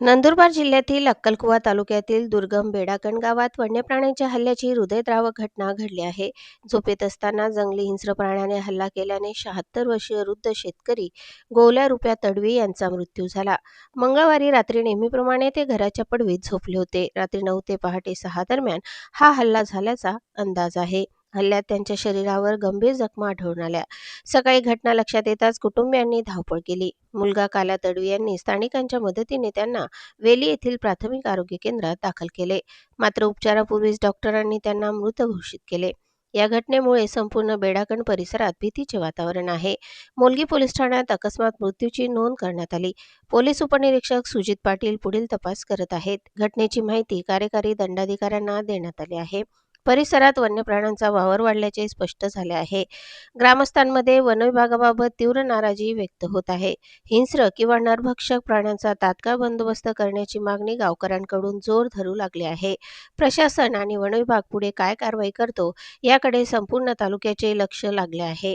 नंदुरबार जिल्ह्यातील अक्कलकुवा तालुक्यातील दुर्गम बेडाकण गावात वन्य प्राण्यांच्या हल्ल्याची हृदयद्रावक घटना घडली आहे. झोपेत असताना जंगली हिंस्र प्राण्याने हल्ला केल्याने 76 वर्षीय वृद्ध शेतकरी गोवल्या रुप्या तडवी यांचा मृत्यू झाला. मंगळवारी रात्री नेहमीप्रमाणे ते घराच्या पडवीत झोपले होते. रात्री 9 ते पहाटे 6 दरम्यान हा हल्ला झाल्याचा अंदाज आहे. हल्ल्यात त्यांच्या शरीरावर गंभीर जखमा आढळून आल्या. सकाळी घटना लक्षात येताच कुटुंबियांनी धावपळ केली. मुलगा काला तडवी यांनी स्थानिकांच्या मदतीने त्यांना वेली येथील प्राथमिक आरोग्य केंद्रात दाखल केले. मात्र उपचारापूर्वीच डॉक्टरांनी त्यांना मृत घोषित केले. या घटनेमुळे संपूर्ण बेडाकण परिसरात भीतीचे वातावरण आहे. मोलगी पोलीस ठाण्यात अकस्मात मृत्यूची नोंद करण्यात आली. पोलीस उपनिरीक्षक सुजित पाटील पुढील तपास करत आहेत. घटनेची माहिती कार्यकारी दंडाधिकाऱ्यांना देण्यात आली आहे. परिसरात वन्य प्राण्यांचा वावर वाढल्याचे स्पष्ट झाले आहे. ग्रामस्थांमध्ये वनविभागाबाबत तीव्र नाराजी व्यक्त होत आहे. हिंस्र किंवा नरभक्षक प्राण्यांचा तात्काळ बंदोबस्त करण्याची मागणी गावकऱ्यांकडून जोर धरू लागली आहे. प्रशासन आणि वनविभाग पुढे काय कारवाई करतो याकडे संपूर्ण तालुक्याचे लक्ष लागले आहे.